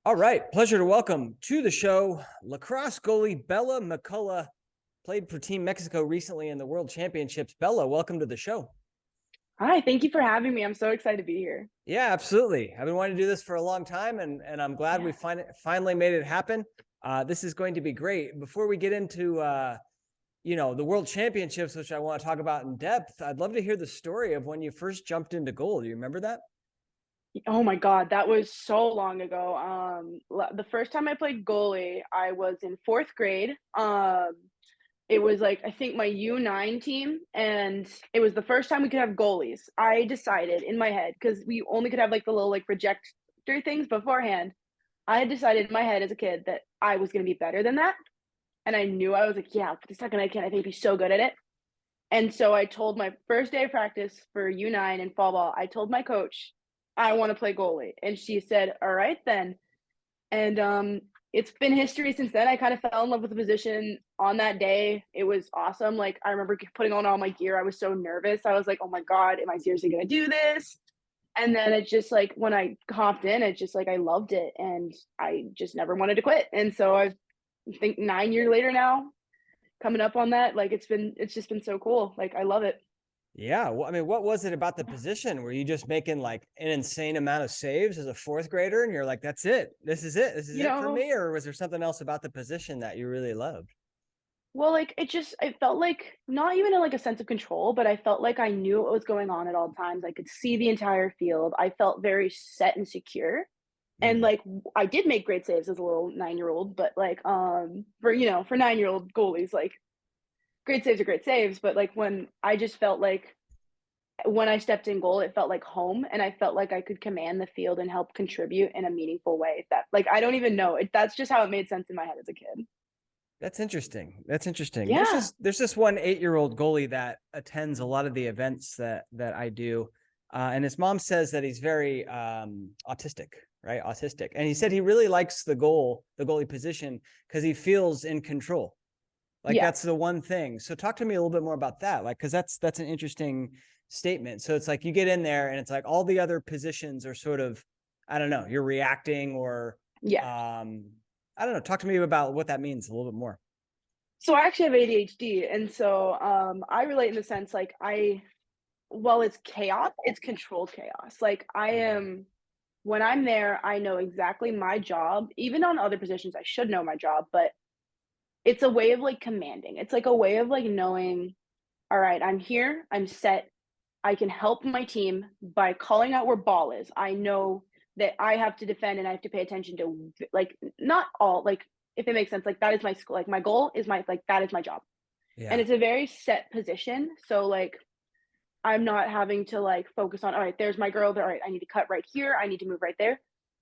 All right, pleasure to welcome to the show lacrosse goalie Bella McCullough. Played for Team Mexico recently in the World Championships. Bella, welcome to the show. Hi, thank you for having me. I'm so excited to be here. Yeah, absolutely. I've been wanting to do this for a long time, and I'm glad we Yeah. finally made it happen. This is going to be great. Before we get into the World Championships, which I want to talk about in depth, I'd love to hear the story of when you first jumped into goal. Do you remember that? Oh my God, that was so long ago. The first time I played goalie, I was in fourth grade. It was like I think my U9 team, and it was the first time we could have goalies. I decided in my head because we only could have like the little like projector things beforehand. I had decided in my head as a kid that I was going to be better than that, and I knew I was like, yeah, the second I can, I think I'd be so good at it. And so I told my first day of practice for U9 and fall ball, I told my coach, I want to play goalie. And she said, all right, then. And it's been history since then. I kind of fell in love with the position on that day. It was awesome. Like, I remember putting on all my gear. I was so nervous. I was like, oh my God, am I seriously going to do this? And then it's just like when I hopped in, it's just like I loved it and I just never wanted to quit. And so I think 9 years later now, coming up on that, like it's just been so cool. Like I love it. Yeah. Well, I mean, what was it about the position? Were you just making like an insane amount of saves as a fourth grader and you're like, that's it. This is it. This is You it for know, me? Or was there something else about the position that you really loved? well, like I felt like not even in like a sense of control, but I felt like I knew what was going on at all times. I could see the entire field. I felt very set and secure. And Mm. like I did make great saves as a little 9 year old, but like for 9 year old goalies, like great saves are great saves. But like when I just felt like when I stepped in goal, it felt like home and I felt like I could command the field and help contribute in a meaningful way. That like I don't even know. That's just how it made sense in my head as a kid. That's interesting. That's interesting. There's Yeah. this there's this one 8-year-old goalie that attends a lot of the events that I do. And his mom says that he's very autistic, right? Autistic. And he said he really likes the goalie position because he feels in control. Like Yeah. that's the one thing. So talk to me a little bit more about that. Like, because that's an interesting statement. So it's like you get in there and it's like all the other positions are sort of, I don't know, you're reacting or Yeah. I don't know. Talk to me about what that means a little bit more. So I actually have ADHD, and so I relate in the sense like while it's chaos, it's controlled chaos. Like I Mhm. am when I'm there, I know exactly my job. Even on other positions, I should know my job, but it's a way of like commanding. It's like a way of like knowing, all right, I'm here, I'm set. I can help my team by calling out where ball is. I know that I have to defend and I have to pay attention to like not all like if it makes sense, like that is my school. Like my goal is my like that is my job. And Yeah. it's a very set position. So like I'm not having to like focus on, all right, there's my girl. All right, I need to cut right here. I need to move right there.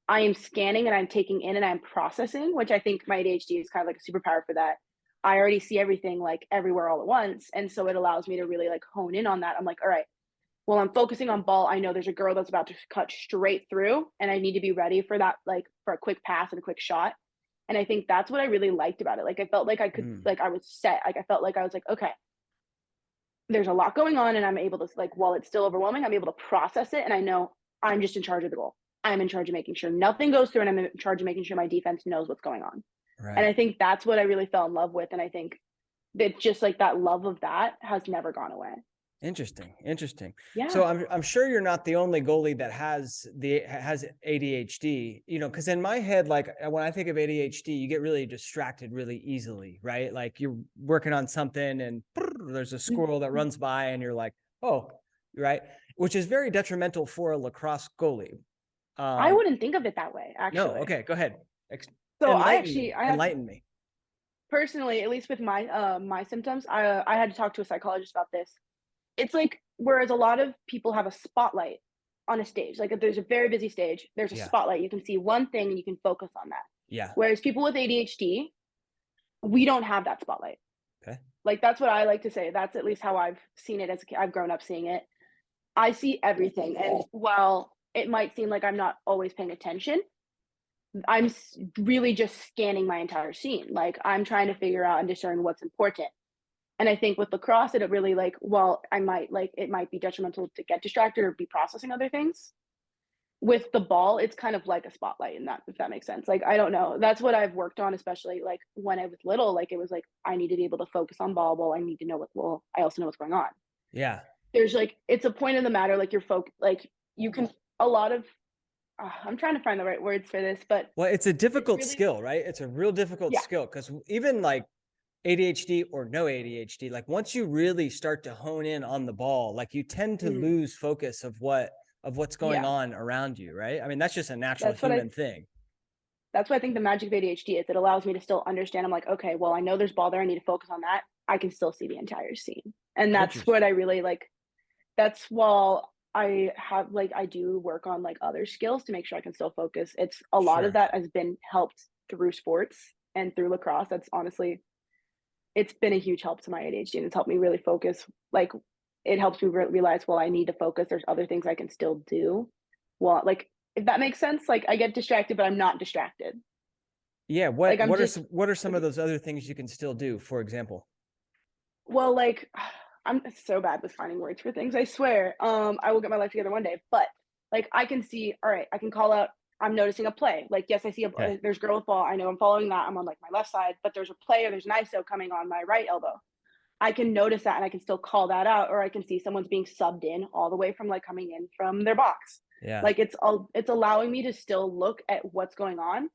I am scanning and I'm taking in and I'm processing, which I think my ADHD is kind of like a superpower for that. I already see everything like everywhere all at once. And so it allows me to really like hone in on that. I'm like, all right, well, I'm focusing on ball. I know there's a girl that's about to cut straight through and I need to be ready for that, like for a quick pass and a quick shot. And I think that's what I really liked about it. Like I felt like I could, Mm. like I was set. Like I felt like I was like, okay, there's a lot going on and I'm able to like while it's still overwhelming, I'm able to process it and I know I'm just in charge of the goal. I'm in charge of making sure nothing goes through and I'm in charge of making sure my defense knows what's going on. And Right. I think that's what I really fell in love with. And I think that just like that love of that has never gone away. Interesting. Interesting. So Yeah. I'm sure you're not the only goalie that has ADHD, because in my head, like when I think of ADHD, you get really distracted really easily, right? Like you're working on something and there's a squirrel that runs by and you're like, oh, right, which is very detrimental for a lacrosse goalie. I Um, wouldn't think of it that way, no, actually. okay, go ahead. So I Enlighten actually me. I have Enlighten me. personally, at least with my symptoms, I had to talk to a psychologist about this. It's like whereas a lot of people have a spotlight on a stage, like if there's a very busy stage, there's a Yeah. spotlight. You can see one thing and you can focus on that. Yeah. Whereas people with ADHD, we don't have that spotlight. Okay. Like that's what I like to say. That's at least how I've seen it as a kid. I've grown up seeing it. I see everything, and while it might seem like I'm not always paying attention, really just scanning my entire scene. Like I'm trying to figure out and discern what's important. And I think with lacrosse, it really like, well, I might like it might be detrimental to get distracted or be processing other things. with the ball, it's kind of like a spotlight in that, if that makes sense. Like, I don't know. That's what I've worked on, especially like when I was little. Like, it was like I need to be able to focus on ball. Well, I need to know what. Well, I also know what's going on. Yeah. There's like it's a point in the matter. Like like you can a lot of. I'm trying to find the right words for this, but Well, it's a it's difficult really skill, right? It's a real difficult yeah. skill because even like ADHD or no ADHD, like once you really start to hone in on the ball, like you tend to Mhm. lose focus of what's going Yeah. on around you, right? I mean, that's just a natural That's what I human thing. That's what I think the magic of ADHD is. It allows me to still understand. I'm like, okay, well, I know there's ball there. I need to focus on that. I can still see the entire scene. And that's what Interesting. I really like. That's while I have like I do work on like other skills to make sure I can still focus. It's a lot of Sure. that has been helped through sports and through lacrosse. That's honestly it's been a huge help to my ADHD and it's helped me really focus. Like it helps me realize, well, I need to focus. There's other things I can still do. Well, like if that makes sense, like I get distracted, but I'm not distracted. Yeah. Like I'm just What are some of those other things you can still do, for example? well, like I'm so bad with finding words for things. I swear. I will get my life together one day. But like I can see, all right, I can call out. I'm noticing a play. Like yes, I see Okay. there's girl with ball. I know I'm following that. I'm on like my left side, but there's a play or there's an ISO coming on my right elbow. I can notice that and I can still call that out, or I can see someone's being subbed in all the way from like coming in from their box. Yeah. Like it's allowing me to still look at what's going on.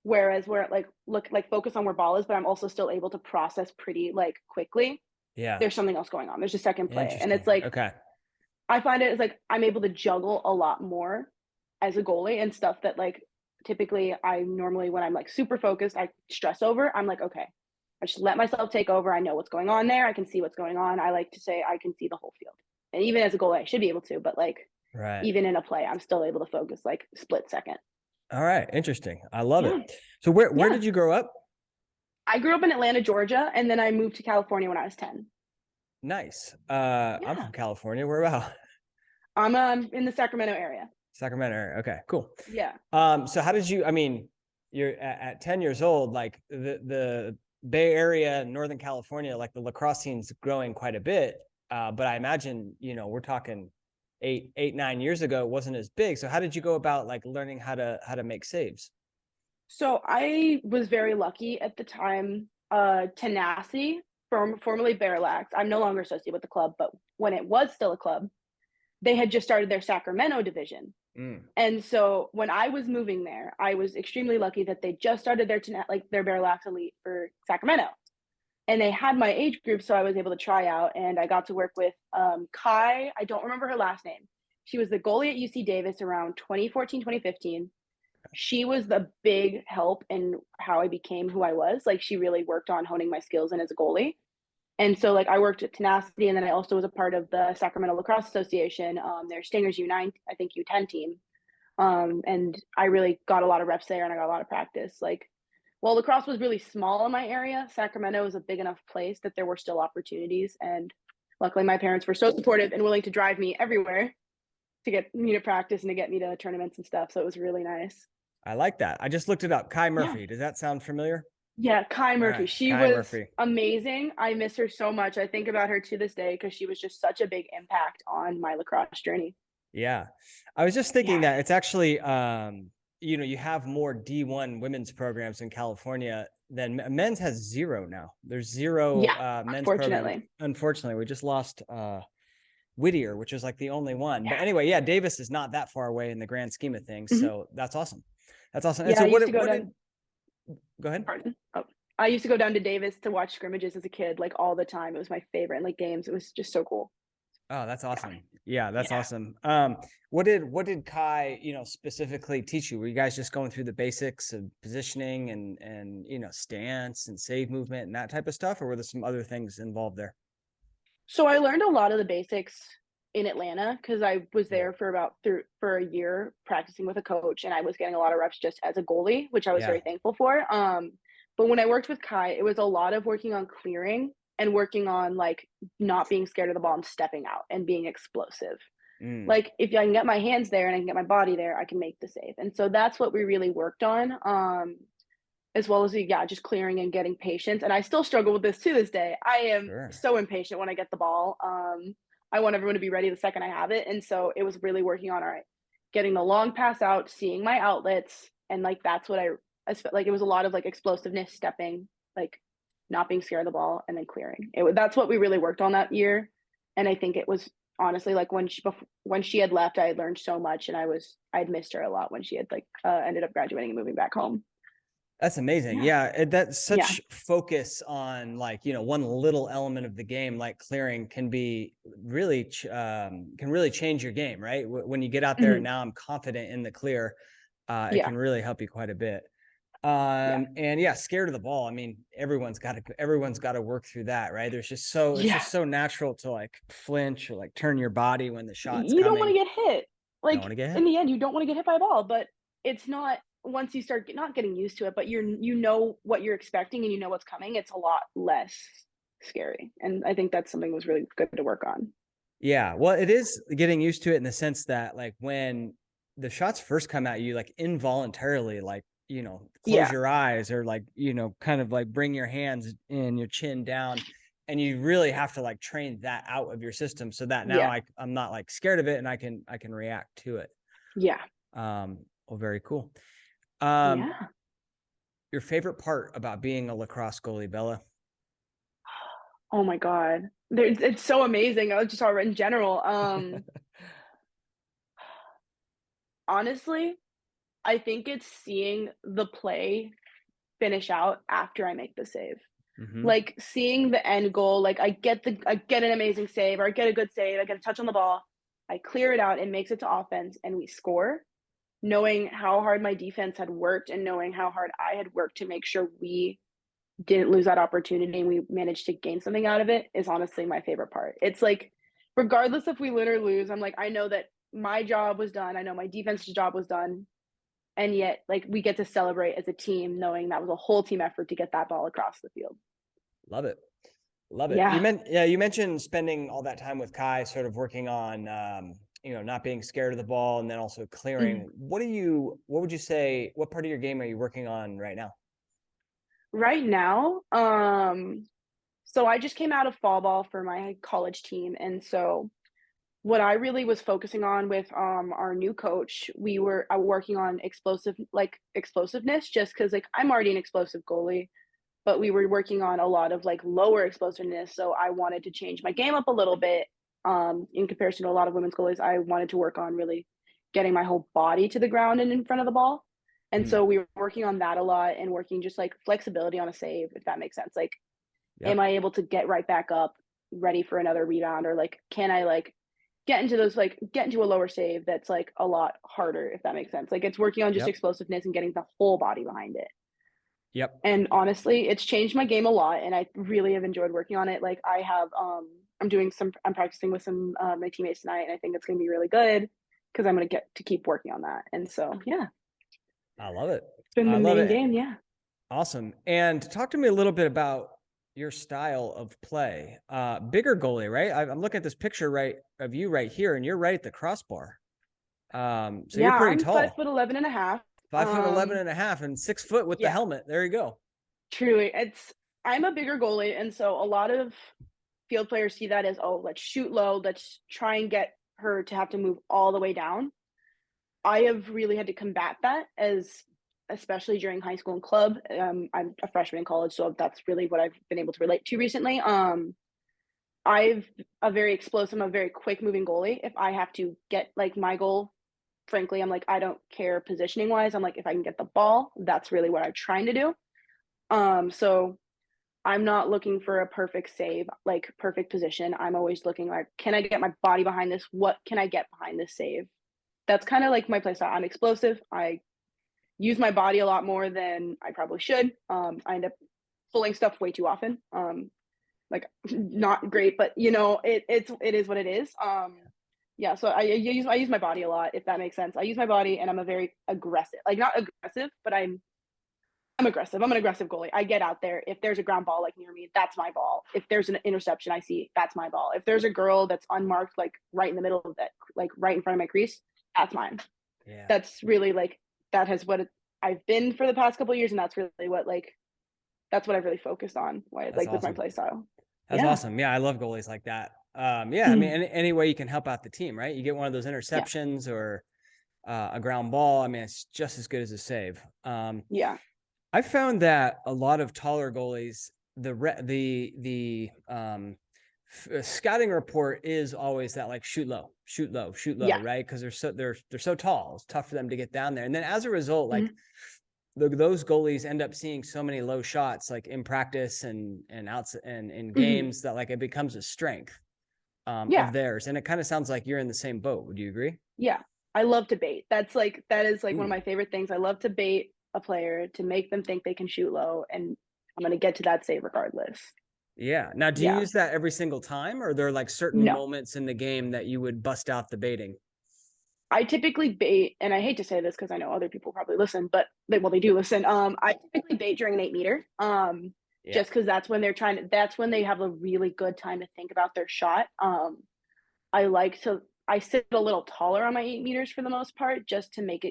Whereas we're like look like focus on where ball is, but I'm also still able to process pretty like quickly Yeah. there's something else going on. There's a second play. And it's Interesting. like, Okay. I find it is like I'm able to juggle a lot more as a goalie and stuff that like typically I normally when I'm like super focused, I stress over. I'm like, okay, I just let myself take over. I know what's going on there. I can see what's going on. I like to say I can see the whole field. And even as a goalie, I should be able to, but like Right. even in a play, I'm still able to focus like split second. All right. Interesting. I love it. Yeah. So where Yeah. did you grow up? I grew up in Atlanta, Georgia, and then I moved to California when I was 10. Nice. I'm Yeah. from California. Where about? I'm in the Sacramento area. Sacramento area. Okay, cool. Yeah. So how did you, I mean, you're at 10 years old, like the Bay Area, Northern California, like the lacrosse scene's growing quite a bit. But I imagine, we're talking 9 years ago, it wasn't as big. So how did you go about like learning how to make saves? So I was very lucky at the time. Tenacity, formerly Bearlax. I'm no longer associated with the club, but when it was still a club, they had just started their Sacramento division. Mm, And so when I was moving there, I was extremely lucky that they just started their Bearlax Elite for Sacramento, and they had my age group, so I was able to try out, and I got to work with Kai. I don't remember her last name. She was the goalie at UC Davis around 2014, 2015. She was the big help in how I became who I was. Like she really worked on honing my skills and as a goalie. And so like I worked at Tenacity and then I also was a part of the Sacramento Lacrosse Association, their Stingers U9, I think U10 team. And I really got a lot of reps there and I got a lot of practice. Like while lacrosse was really small in my area, Sacramento was a big enough place that there were still opportunities. And luckily my parents were so supportive and willing to drive me everywhere to get me to practice and to get me to tournaments and stuff. So it was really nice. I like that. I just looked it up. Kai Yeah. Murphy. Does that sound familiar? Yeah, Kai All Murphy. right. She Kai was Murphy. amazing. I miss her so much. I think about her to this day because she was just such a big impact on my lacrosse journey. Yeah. I was just thinking Yeah. that it's actually, you have more D1 women's programs in California than men's has zero now. There's zero Yeah, men's program. unfortunately. Unfortunately, we just lost Whittier, which was like the only one. But Yeah. anyway, yeah, Davis is not that far away in the grand scheme of things. Mhm. So that's awesome. That's awesome. And Yeah, so I used to go what down did, go ahead. pardon. Oh. I used to go down to Davis to watch scrimmages as a kid, like, all the time. It was my favorite, and, like, games. It was just so cool. Oh, that's awesome. Yeah, that's Yeah. awesome. What did Kai, specifically teach you? Were you guys just going through the basics of positioning and stance and save movement and that type of stuff, or were there some other things involved there? So I learned a lot of the basics in Atlanta because I was Cool. there for a year practicing with a coach, and I was getting a lot of reps just as a goalie, which I was Yeah. very thankful for. But when I worked with Kai, it was a lot of working on clearing and working on like not being scared of the ball and stepping out and being explosive. Mm, Like if I can get my hands there and I can get my body there, I can make the save. And so that's what we really worked on. As well as yeah, just clearing and getting patience. And I still struggle with this to this day. I am sure. so impatient when I get the ball. I want everyone to be ready the second I have it. And so it was really working on all right. getting the long pass out, seeing my outlets, and, like, that's what like, it was a lot of, like, explosiveness, stepping, like, not being scared of the ball, and then clearing. That's what we really worked on that year, and I think it was honestly, like, when she had left, I had learned so much, and I'd missed her a lot when she had, like, ended up graduating and moving back home. That's amazing. Yeah. Yeah, that's Yeah. such focus on, like, one little element of the game, like clearing, can be really can really change your game, right? When you get out there and Mhm. now I'm confident in the clear, it Yeah. can really help you quite a bit. Yeah. And yeah, scared of the ball. I mean, everyone's got to work through that, right? It's Yeah. just so natural to like flinch or like turn your body when the shot's You don't wanna coming. get hit. Don't want Like, to get hit. in the end, you don't wanna get hit by a ball, but it's not once you start not getting used to it, but you know what you're expecting and you know what's coming, it's a lot less scary, and I think that's something that was really good to work on. Yeah, well, it is getting used to it in the sense that, like, when the shots first come at you, like, involuntarily, like, close Yeah. your eyes or, like, kind of, like, bring your hands and your chin down, and you really have to, like, train that out of your system so that now Yeah. I'm not, like, scared of it and I can react to it. Yeah. Well, very cool. Um, Yeah. your favorite part about being a lacrosse goalie, Bella? Oh my god. It's so amazing, just already in general, honestly, I think it's seeing the play finish out after I make the save. Mhm. Like, seeing the end goal, like, I get an amazing save, or I get a good save, I get a touch on the ball, I clear it out, and makes it to offense, and we score, knowing how hard my defense had worked and knowing how hard I had worked to make sure we didn't lose that opportunity and we managed to gain something out of it is honestly my favorite part. It's like, regardless if we win or lose, I'm like, I know that my job was done, I know my defense's job was done, and yet, like, we get to celebrate as a team knowing that was a whole team effort to get that ball across the field. Love it. Love it. Yeah. You mentioned spending all that time with Kai, sort of working on, not being scared of the ball and then also Mhm. clearing. What would you say, what part of your game are you working on right now? Right now, so I just came out of fall ball for my college team, and so what I really was focusing on with, our new coach, we were working on explosiveness just because, like, I'm already an explosive goalie, but we were working on a lot of, like, lower explosiveness, so I wanted to change my game up a little bit, in comparison to a lot of women's goalies. I wanted to work on really getting my whole body to the ground and in front of the ball, and Mm, so we were working on that a lot and working just, like, flexibility on a save, if that makes sense. Like, am yep. I able to get right back up, ready for another rebound, or, like, can I, like, get into a lower save that's, like, a lot harder, if that makes sense. Like, it's working on just Yep. explosiveness and getting the whole body behind it. Yep. And honestly, it's changed my game a lot, and I really have enjoyed working on it. Like, I'm practicing with some, my teammates tonight, and I think it's gonna be really good because I'm gonna get to keep working on that. And so, yeah, I love it. it's been I the love main it. game, yeah. Awesome. And talk to me a little bit about your style of play. Bigger goalie, right? I'm looking at this picture right of you right here, and you're right at the crossbar. So you're Yeah, pretty I'm 5 tall. foot 11 and a half. 5'11" and a half and 6 foot with the Yeah, helmet. There you go. truly, I'm a bigger goalie, and so a lot of field players see that as, "Oh, let's shoot low, let's try and get her to have to move all the way down." I have really had to combat that as especially during high school and club. I'm a freshman in college, so that's really what I've been able to relate to recently. I've I'm a very quick moving goalie. If I have to get like my goal, frankly, I'm like, I don't care positioning wise. I'm like, if I can get the ball, that's really what I'm trying to do. So I'm not looking for a perfect save, like perfect position. I'm always looking like, can I get my body behind this? What can I get behind this save? That's kind of like my play style. I'm explosive. I use my body a lot more than I probably should. I end up pulling stuff way too often. Like not great, but it is what it is. Yeah, so I use my body a lot, if that makes sense. I use my body, and I'm a very aggressive, like not aggressive, but I'm aggressive. I'm an aggressive goalie. I get out there. If there's a ground ball like near me, that's my ball. If there's an interception I see, that's my ball. If there's a girl that's unmarked, like right in the middle of that, like right in front of my crease, that's mine. Yeah, That's really like that has what I've been for the past couple of years, and that's really what that's what I've really focused on, that's like with my awesome. play style. That's Yeah. awesome. Yeah, I love goalies like that. Yeah, I mean, Mhm. any way you can help out the team, right? You get one of those Yeah. interceptions or a ground ball, I mean, it's just as good as a save. Yeah. I found that a lot of taller goalies, scouting report is always that like shoot low, shoot low, shoot low, Yeah. right? Because they're so tall. It's tough for them to get down there. And then as a result, like Mhm. those goalies end up seeing so many low shots like in practice and outs and in Mhm. games that like it becomes a strength Yeah. of theirs. And it kind of sounds like you're in the same boat. Would you agree? Yeah. I love to bait. That is like one of Ooh, my favorite things. I love to bait a player to make them think they can shoot low, and I'm gonna get to that save regardless. yeah. Now, do you Yeah. use that every single time, or are there like certain No. moments in the game that you would bust out the baiting? I typically bait, and I hate to say this because I know other people probably listen, but they do listen. I typically bait during an 8 meter, Yeah. just because that's when they have a really good time to think about their shot. I like to I sit a little taller on my 8 meters for the most part, just to make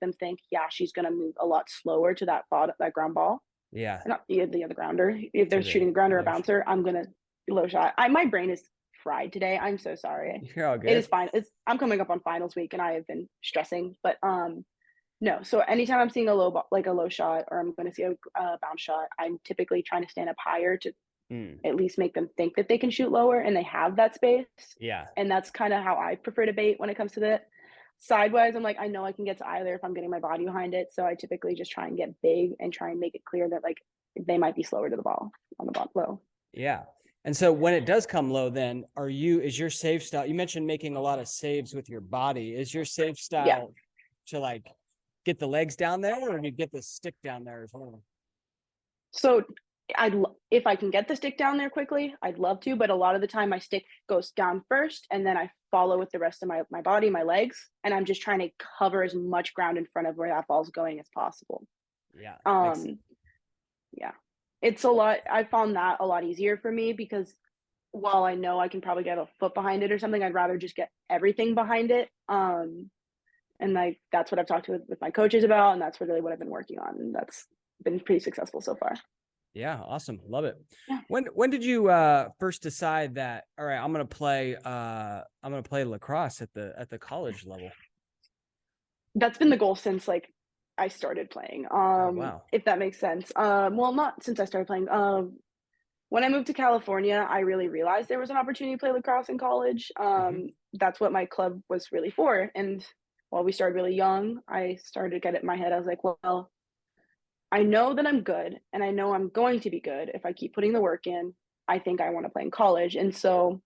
them think, yeah, she's gonna move a lot slower to that ground ball. Yeah. Not the other grounder. If they're To the shooting a grounder or a low shot. bouncer, I'm gonna low shot. My brain is fried today. I'm so sorry. You're all It is good. fine. I'm coming up on finals week and I have been stressing, but no. So anytime I'm seeing a low shot, or I'm going to see a bounce shot, I'm typically trying to stand up higher to Mm, at least make them think that they can shoot lower and they have that space. yeah. And that's kind of how I prefer to bait when it comes to the sidewise. I'm like, I know I can get to either if I'm getting my body behind it. So I typically just try and get big and try and make it clear that like they might be slower to the ball on the ball low. Yeah. And so when it does come low, then is your save style? You mentioned making a lot of saves with your body. Is your save Yeah. style to like get the legs down there, or do you get the stick down there as well? So if I can get the stick down there quickly, I'd love to, but a lot of the time my stick goes down first and then I follow with the rest of my body, my legs, and I'm just trying to cover as much ground in front of where that ball's going as possible. Yeah. Makes Um, yeah. It's a lot I found that a lot easier for me because while I know I can probably get a foot behind it or something, I'd rather just get everything behind it. And like that's what I've talked with my coaches about, and that's really what I've been working on, and that's been pretty successful so far. Yeah, awesome. Love it. Yeah. When did you first decide that all right, I'm gonna play lacrosse at the college level? That's been the goal since, like, I started playing, Oh wow. if that makes sense. Well, not since I started playing, when I moved to California, I really realized there was an opportunity to play lacrosse in college. Hmm. That's what my club was really for, and while we started really young, I started to get it in my head, I was like, "Well, I know that I'm good, and I know I'm going to be good if I keep putting the work in. I think I wanna play in college," and so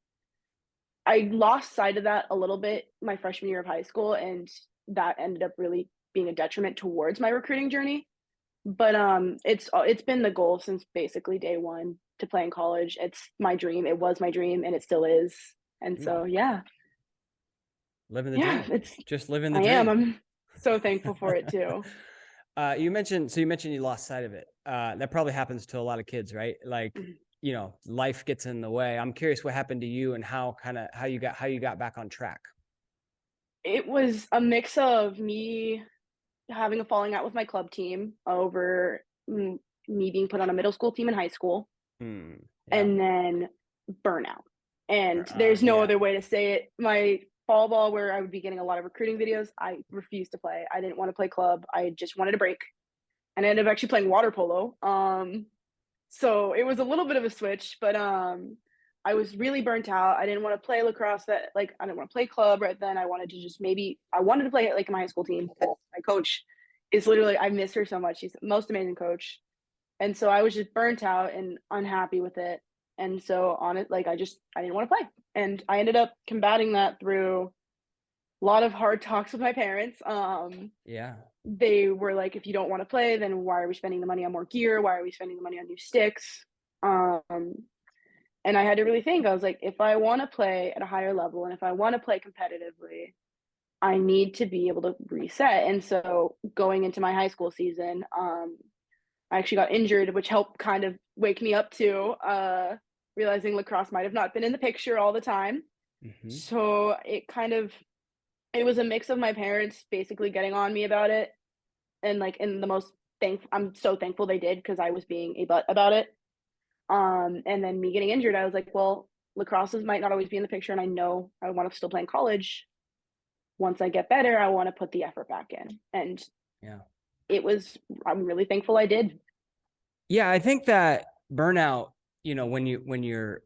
I lost sight of that a little bit my freshman year of high school, and that ended up really being a detriment towards my recruiting journey. But it's been the goal since basically day one to play in college. It's my dream. It was my dream, and it still is. And Mm, so yeah, living the yeah, dream. it's Just living the I am. dream. I'm so thankful for it too. You mentioned you lost sight of it. That probably happens to a lot of kids, right? Like, Mhm. life gets in the way. I'm curious what happened to you and how you got back on track. It was a mix of me having a falling out with my club team over me being put on a middle school team in high school, Hmm. Yeah. and then burnout. And there's no Yeah. other way to say it. My fall ball, where I would be getting a lot of recruiting videos, I refused to play. I didn't want to play club. I just wanted a break. And I ended up actually playing water polo. So it was a little bit of a switch, but I was really burnt out. I didn't want to play lacrosse I didn't want to play club right then. I wanted to play it like in my high school team. My coach is literally I miss her so much. She's the most amazing coach. And so I was just burnt out and unhappy with it. And so on it, like I didn't want to play. And I ended up combating that through a lot of hard talks with my parents. Yeah. They were like, if you don't want to play, then why are we spending the money on more gear? Why are we spending the money on new sticks? And I had to really think. I was like, if I want to play at a higher level and if I want to play competitively, I need to be able to reset. And so going into my high school season, I actually got injured, which helped kind of wake me up to realizing lacrosse might have not been in the picture all the time. Hmm. So it was a mix of my parents basically getting on me about it, and like in the most I'm so thankful they did because I was being a butt about it. And then me getting injured, I was like, well, lacrosse might not always be in the picture, and I know I want to still play in college. once I get better, I want to put the effort back in. And Yeah. I'm really thankful I did. Yeah, I think that burnout, when you're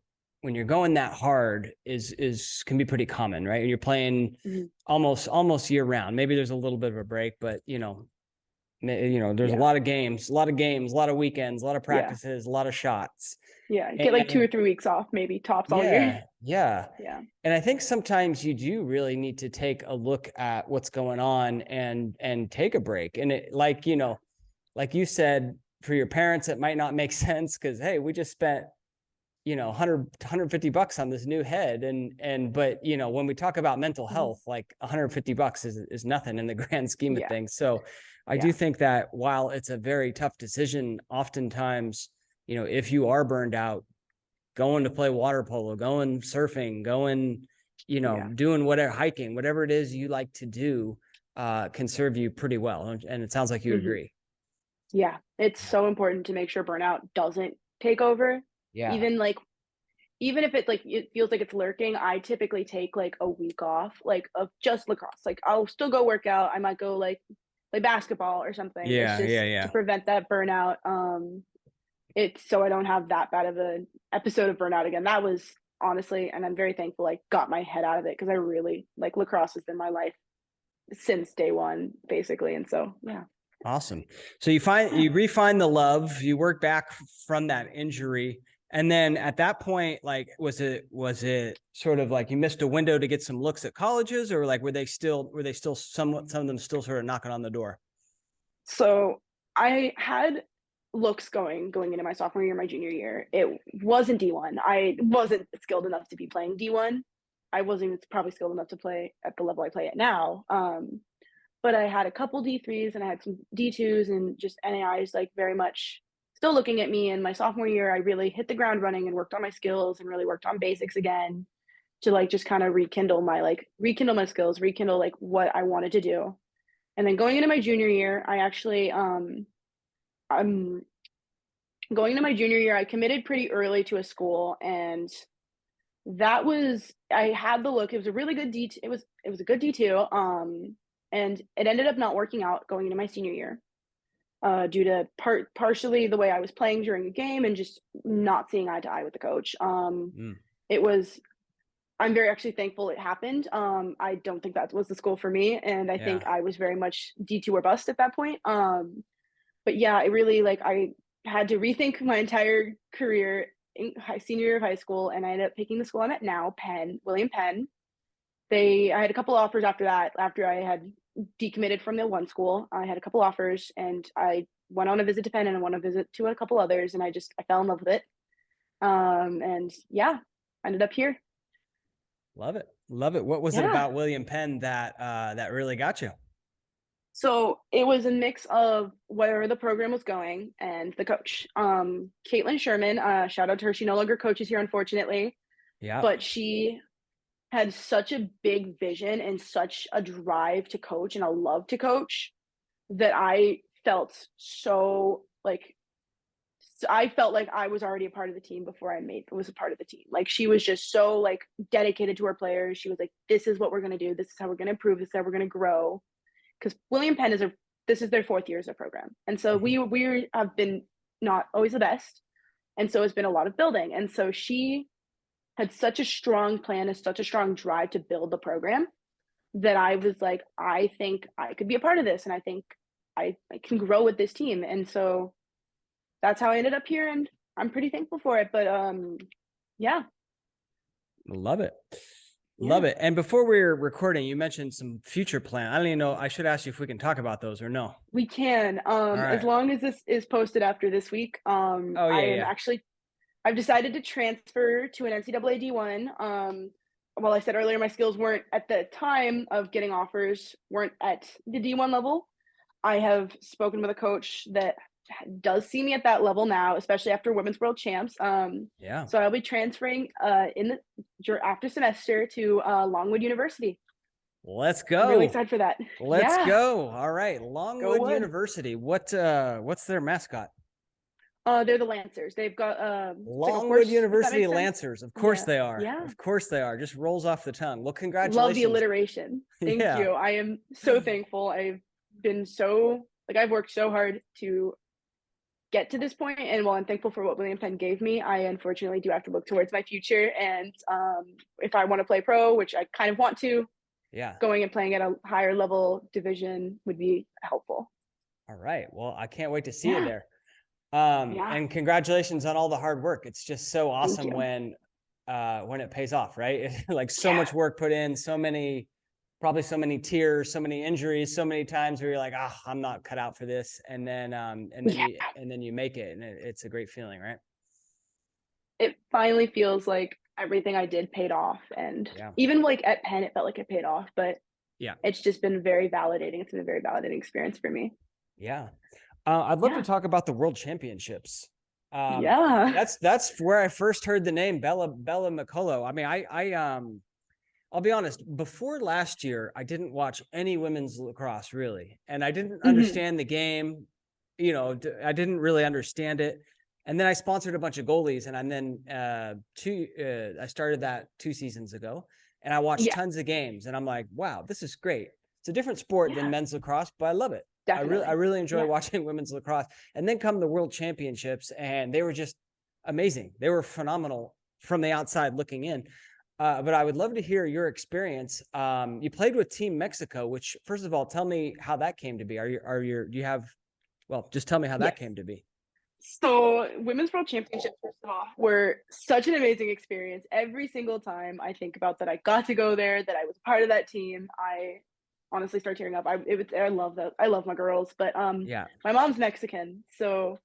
going that hard is can be pretty common, right? And you're playing Mm-hmm. almost year round. Maybe there's a little bit of a break, but there's a Yeah. lot of games, a lot of weekends, a lot of Yeah. practices, a lot of shots. Yeah. Get like 2 And or 3 weeks off, maybe tops all year. yeah, yeah. Yeah. And I think sometimes you do really need to take a look at what's going on and take a break. And it, like you said, for your parents, it might not make sense because, hey, we just spent, 150 bucks on this new head. But, when we talk about mental health, like $150 is nothing in the grand scheme of Yeah. things. So I Yeah. do think that while it's a very tough decision, oftentimes, if you are burned out, going to play water polo, going surfing, going, Yeah. doing whatever, hiking, whatever it is you like to do, can serve you pretty well. And it sounds like you Mm-hmm. agree. Yeah. It's so important to make sure burnout doesn't take over. Yeah. Even like, even if it's like, it feels like it's lurking, I typically take like a week off, like of just lacrosse. Like I'll still go work out. I might go like play basketball or something. It's Yeah. Yeah. just to Yeah. prevent that burnout. It's so I don't have that bad of an episode of burnout again. That was honestly, and I'm very thankful I got my head out of it because I really like lacrosse has been my life since day one, basically. And so, yeah. Awesome. So you refine the love, you work back from that injury. And then at that point, like, was it sort of like you missed a window to get some looks at colleges, or like, were they still some of them still sort of knocking on the door? So I had looks going into my sophomore year, my junior year. It wasn't D1. I wasn't skilled enough to be playing D1. I wasn't probably skilled enough to play at the level I play at now. But I had a couple D3s and I had some D2s and just NAIs like very much still looking at me. In my sophomore year, I really hit the ground running and worked on my skills and really worked on basics again to like just kind of rekindle my skills, rekindle like what I wanted to do. And then going into my junior year, I'm going into my junior year, I committed pretty early to a school, and I had the look. It was a really good D. It was a good D2. And it ended up not working out going into my senior year, due to partially the way I was playing during the game and just not seeing eye to eye with the coach. It was. I'm very actually thankful it happened. I don't think that was the school for me, and I think Yeah. I was very much D2 or bust at that point. But yeah, it really like I had to rethink my entire career in senior year of high school, and I ended up picking the school I'm at now, William Penn. I had a couple offers after that. After I had decommitted from the one school, I had a couple offers, and I went on a visit to Penn and I went on a visit to a couple others, and I fell in love with it. And yeah, ended up here. Love it. Love it. What was it Yeah. about William Penn that really got you? So it was a mix of where the program was going and the coach. Caitlin Sherman, shout out to her. She no longer coaches here, unfortunately, Yeah. but she had such a big vision and such a drive to coach and a love to coach that I felt like I was already a part of the team before was a part of the team. Like she was just so like dedicated to her players. She was like, this is what we're going to do. This is how we're going to improve. This is how we're going to grow. Because William Penn this is their 4th year as a program. And so we have been not always the best. And so it's been a lot of building. And so she had such a strong plan and such a strong drive to build the program that I was like, I think I could be a part of this. And I think I can grow with this team. And so that's how I ended up here. And I'm pretty thankful for it. But yeah. Love it. Yeah. Love it. And before we were recording, you mentioned some future plan. I don't even know. I should ask you if we can talk about those or no. We can. All right. As long as this is posted after this week. Oh, yeah. I've decided to transfer to an NCAA D1. Well, I said earlier, my skills weren't at the time of getting offers, weren't at the D1 level. I have spoken with a coach that does see me at that level now, especially after Women's World Champs. Yeah. So I'll be transferring after semester to Longwood University. Let's go. I'm really excited for that. Let's go. All right. Longwood University. What's their mascot? They're the Lancers. They've got it's like a Longwood horse, if that University makes sense. Lancers. Of course Yeah. they are. Yeah. Of course they are. Just rolls off the tongue. Well, Love the congratulations. alliteration. Thank Yeah. you. I am so thankful. I've been so like I've worked so hard to get to this point, and while I'm thankful for what William Penn gave me, I unfortunately do have to look towards my future. And if I want to play pro, which I kind of want to, Yeah. going and playing at a higher level division would be helpful. All right. Well, I can't wait to see you Yeah. there. Yeah. And congratulations on all the hard work. It's just so Thank awesome you. when it pays off, right? Like so Yeah. much work put in, probably so many tears, so many injuries, so many times where you're like, I'm not cut out for this. And then Yeah. you make it, and it's a great feeling, right? It finally feels like everything I did paid off. And Yeah. even like at Penn, it felt like it paid off, but Yeah. it's just been very validating. It's been a very validating experience for me. Yeah. I'd love to Yeah. talk about the World Championships. Yeah. That's where I first heard the name Bella McCullough. I mean, I'll be honest, before last year, I didn't watch any women's lacrosse really, and I didn't Mhm. understand the game. I didn't really understand it. And then I sponsored a bunch of goalies, and then I started that 2 seasons ago, and I watched Yeah. tons of games, and I'm like, wow, this is great. It's a different sport than Yeah. men's lacrosse, but I love it. I Definitely. really enjoy Yeah. watching women's lacrosse. And then come the World Championships, and they were just amazing. They were phenomenal from the outside looking in. But I would love to hear your experience. You played with Team Mexico, which, first of all, tell me how that came to be. Do you have, well, just tell me how that Yes. came to be. So Women's World Championships, first of all, were such an amazing experience. Every single time I think about that I got to go there, that I was part of that team, I honestly start tearing up. I love that. I love my girls, but Yeah. my mom's Mexican, so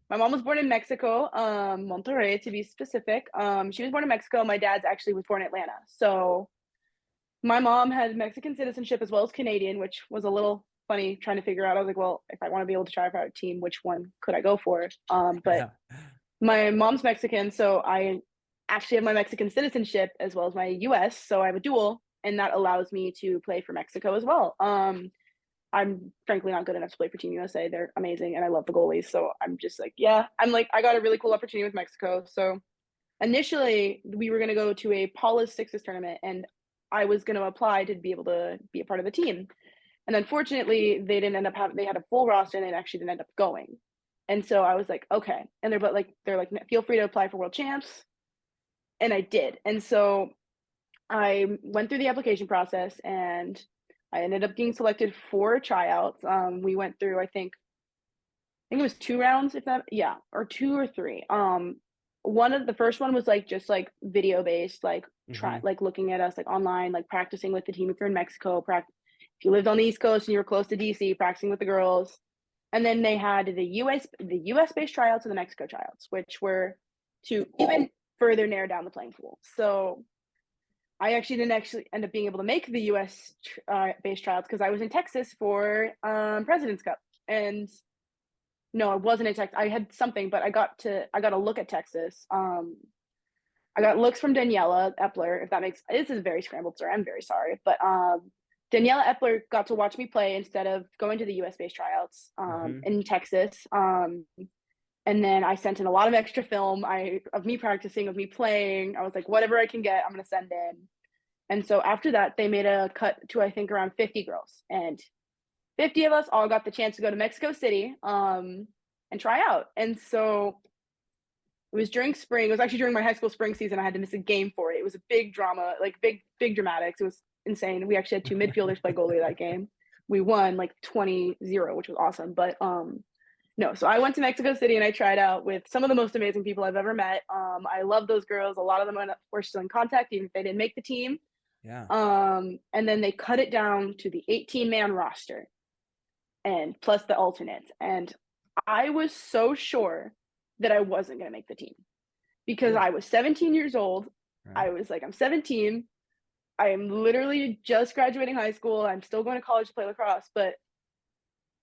my mom was born in Mexico, Monterrey to be specific. She was born in Mexico. My dad's actually was born in Atlanta. So my mom had Mexican citizenship as well as Canadian, which was a little funny trying to figure out. I was like, well, if I want to be able to try for a team, which one could I go for? But Yeah. my mom's Mexican, so I actually have my Mexican citizenship as well as my US. So I have a dual, and that allows me to play for Mexico as well. I'm frankly not good enough to play for Team USA. They're amazing, and I love the goalies. So I'm just like, yeah, I'm like, I got a really cool opportunity with Mexico. So initially, we were going to go to a Paula's Sixes tournament, and I was going to apply to be able to be a part of the team. And unfortunately, they didn't end up having, they had a full roster and they actually didn't end up going. And so I was like, okay. And they're like, feel free to apply for world champs. And I did. And so I went through the application process and I ended up getting selected for tryouts. We went through, I think it was 2 rounds, if that, yeah, or 2 or 3. One of the first one was like just like video based, like Mm-hmm. like looking at us like online, like practicing with the team if you're in Mexico, if you lived on the East Coast and you were close to DC, practicing with the girls. And then they had the US based tryouts and the Mexico tryouts, which were to even further narrow down the playing pool. So I actually didn't end up being able to make the US based tryouts because I was in Texas for President's Cup. And no, I wasn't in Texas. I had something, but I got a look at Texas. I got looks from Daniela Epler, if that makes, this is a very scrambled story. I'm very sorry. But Daniela Epler got to watch me play instead of going to the US based tryouts Mm-hmm. in Texas. And then I sent in a lot of extra film of me practicing, of me playing. I was like, whatever I can get, I'm going to send in. And so after that, they made a cut to, I think, around 50 girls. And 50 of us all got the chance to go to Mexico City and try out. And so it was during spring. It was actually during my high school spring season. I had to miss a game for it. It was a big drama, like big dramatics. It was insane. We actually had 2 midfielders play goalie that game. We won like 20-0, which was awesome. But no, so I went to Mexico City and I tried out with some of the most amazing people I've ever met. I love those girls. A lot of them were still in contact, even if they didn't make the team. Yeah. And then they cut it down to the 18-man roster and plus the alternates. And I was so sure that I wasn't going to make the team because I was 17 years old. Right. I was like, I'm 17. I am literally just graduating high school. I'm still going to college to play lacrosse, but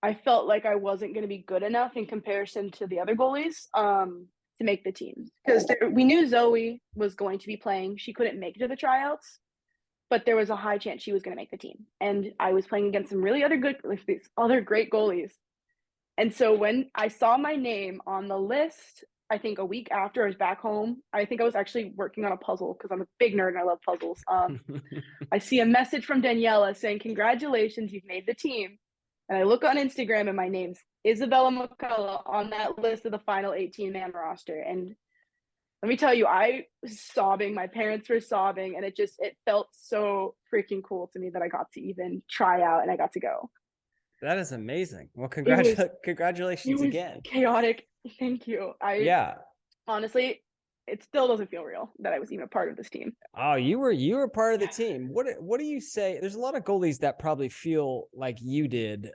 I felt like I wasn't going to be good enough in comparison to the other goalies to make the team because we knew Zoe was going to be playing. She couldn't make it to the tryouts, but there was a high chance she was going to make the team. And I was playing against some really other great goalies. And so when I saw my name on the list, I think a week after I was back home, I think I was actually working on a puzzle because I'm a big nerd and I love puzzles. I see a message from Daniela saying, "Congratulations, you've made the team." And I look on Instagram and my name's Isabella McCullough on that list of the final 18-man roster. And let me tell you, I was sobbing. My parents were sobbing, and it felt so freaking cool to me that I got to even try out and I got to go. That is amazing. Well, It congratulations was again. chaotic. Thank you. Yeah. Honestly, it still doesn't feel real that I was even a part of this team. Oh, you were part of the team. What do you say? There's a lot of goalies that probably feel like you did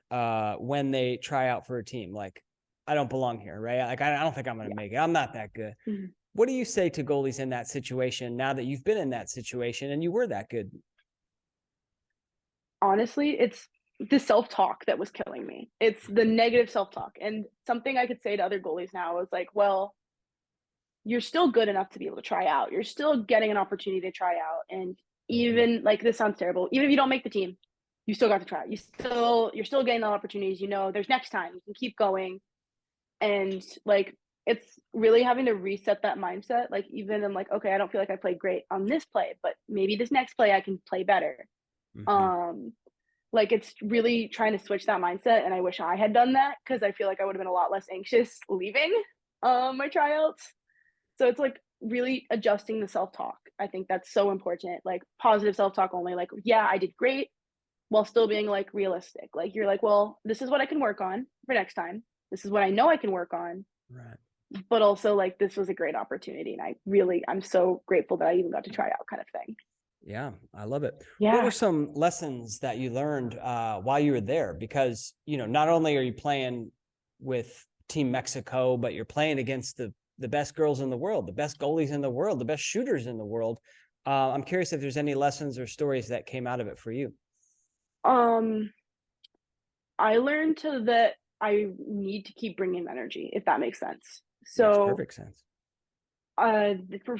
when they try out for a team. Like, I don't belong here, right? Like, I don't think I'm going to make it. I'm not that good. Mm-hmm. What do you say to goalies in that situation now that you've been in that situation and you were that good? Honestly, it's the self-talk that was killing me. It's the negative self-talk. And something I could say to other goalies now is like, well, you're still good enough to be able to try out. You're still getting an opportunity to try out. And even like this sounds terrible, even if you don't make the team, you still got to try. You're still getting the opportunities. You know, there's next time. You can keep going. And like it's really having to reset that mindset. Like even I'm like, okay, I don't feel like I played great on this play, but maybe this next play I can play better. Mm-hmm. Like it's really trying to switch that mindset. And I wish I had done that because I feel like I would have been a lot less anxious leaving my tryouts. So it's like really adjusting the self-talk. I think that's so important. Like positive self-talk only. Like, yeah, I did great while still being like realistic. Like you're like, well, this is what I can work on for next time. This is what I know I can work on. Right. But also like this was a great opportunity. And I'm so grateful that I even got to try out kind of thing. Yeah, I love it. What were Yeah. some lessons that you learned while you were there? Because, not only are you playing with Team Mexico, but you're playing against the best girls in the world, the best goalies in the world, the best shooters in the world. I'm curious if there's any lessons or stories that came out of it for you. Um, I learned that I need to keep bringing energy, if that makes sense. Makes So, perfect sense.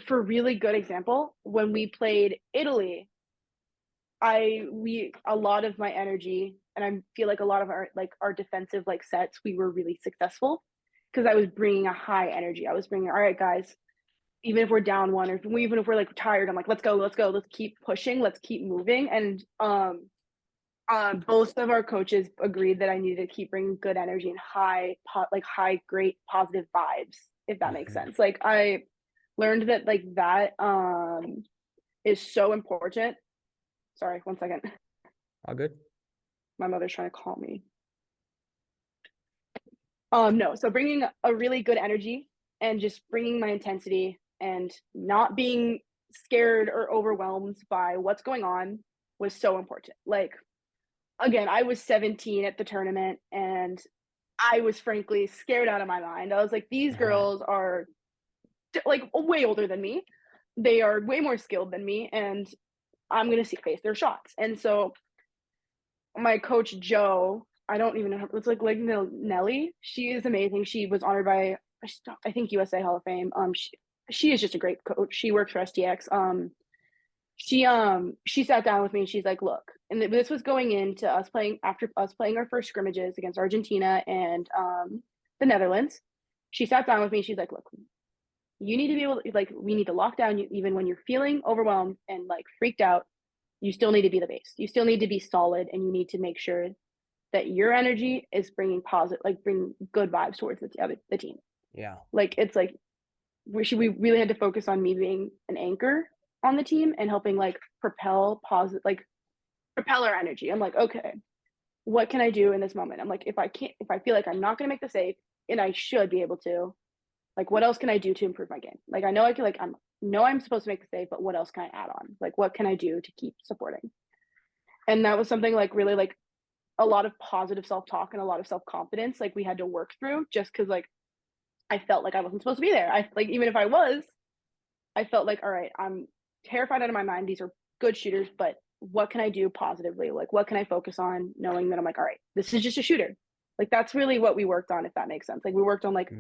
for really good example, when we played Italy, a lot of my energy, and I feel like a lot of our defensive like sets, we were really successful because I was bringing a high energy. I was bringing, all right, guys, even if we're down one, or even if we're like tired, I'm like, let's go, let's keep pushing, let's keep moving. And both of our coaches agreed that I needed to keep bringing good energy and high, great positive vibes, if that makes sense. Like I learned that that is so important. Sorry, one second. All good. My mother's trying to call me. No, so bringing a really good energy and just bringing my intensity and not being scared or overwhelmed by what's going on was so important. Like again, I was 17 at the tournament and I was frankly scared out of my mind. I was like, these girls are like way older than me. They are way more skilled than me, and I'm gonna face their shots. And so my coach Joe, I don't even know, it's like Nelly. She is amazing. She was honored by I think USA Hall of Fame. She is just a great coach. She works for STX. She sat down with me and she's like, look, and this was going into us playing after us playing our first scrimmages against Argentina and the Netherlands. She sat down with me. She's like, look, you need to be able to, like, we need to lock down you even when you're feeling overwhelmed and like freaked out. You still need to be the base. You still need to be solid, and you need to make sure that your energy is bringing bring good vibes towards the team. Yeah. Like it's like we really had to focus on me being an anchor on the team and helping like propel our energy. I'm like, okay, what can I do in this moment? I'm like, if I feel like I'm not going to make the save and I should be able to, like, what else can I do to improve my game? Like, I know I can, like, I'm supposed to make the save, but what else can I add on? Like, what can I do to keep supporting? And that was something like really like a lot of positive self-talk and a lot of self-confidence. Like we had to work through just because like I felt like I wasn't supposed to be there. I like, even if I was, I felt like, all right, I'm terrified out of my mind. These are good shooters, but what can I do positively? Like, what can I focus on knowing that I'm like, all right, this is just a shooter. Like, that's really what we worked on, if that makes sense. Like, we worked on like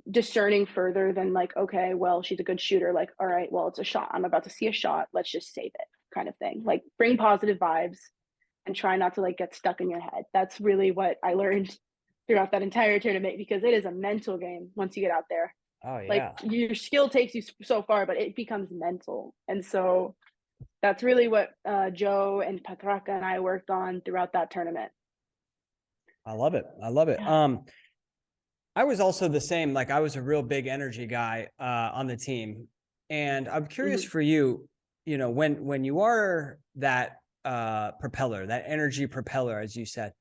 discerning further than like, okay, well, she's a good shooter. Like, all right, well, it's a shot. I'm about to see a shot. Let's just save it kind of thing. Like, bring positive vibes and try not to like get stuck in your head. That's really what I learned throughout that entire tournament because it is a mental game once you get out there. Oh Like yeah. your skill takes you so far, but it becomes mental. And so that's really what Joe and Patraka and I worked on throughout that tournament. I love it. I love it. Yeah. I was also the same. Like I was a real big energy guy on the team, and I'm curious Mm-hmm. for you. You know, when you are that propeller, that energy propeller, as you said,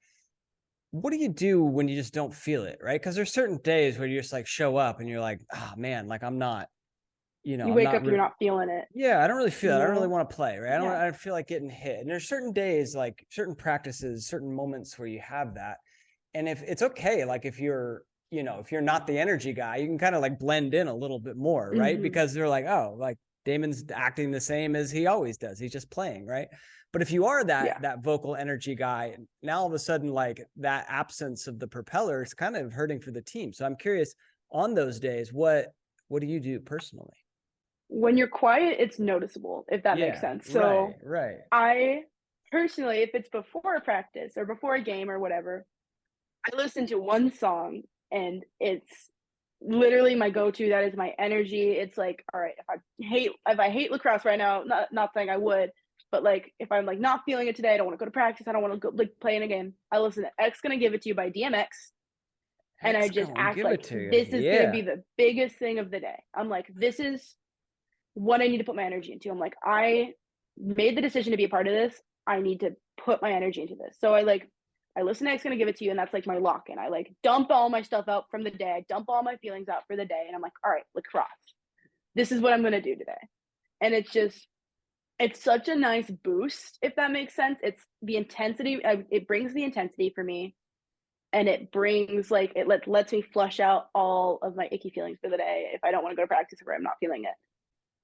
what do you do when you just don't feel it, right? Because there's certain days where you just like show up and you're like, oh man, like I'm not, You I'm wake not up, you're not feeling it, yeah, I don't really feel you it. I don't really know? want to play, right? Yeah. I don't feel like getting hit. And there's certain days, like certain practices, certain moments where you have that. And if it's okay, like if you're, if you're not the energy guy, you can kind of like blend in a little bit more, right? Mm-hmm. Because they're like, oh, like Damon's acting the same as he always does. He's just playing, right? But if you are Yeah. that vocal energy guy, now all of a sudden, like that absence of the propeller is kind of hurting for the team. So I'm curious, on those days, what do you do personally? When you're quiet, it's noticeable, if that makes Yeah, sense. right, So right. I personally, if it's before a practice or before a game or whatever, I listen to one song and it's literally my go-to. That is my energy. It's like, all right, if I hate lacrosse right now, not saying I would, but like if I'm like not feeling it today, I don't want to go to practice, I don't want to go like play in a game. I listen to X Gonna Give It To You by DMX and I Heck's just gonna act give it like to you. this is gonna Yeah. be the biggest thing of the day. I'm like, this is what I need to put my energy into. I'm like, I made the decision to be a part of this. I need to put my energy into this. So I listen to X Gonna Give It To You, and that's like my lock in. I like dump all my stuff out from the day. I dump all my feelings out for the day. And I'm like, all right, lacrosse. This is what I'm gonna do today. And it's such a nice boost, if that makes sense. It's the intensity, it brings the intensity for me. And it brings like lets me flush out all of my icky feelings for the day if I don't want to go to practice or I'm not feeling it.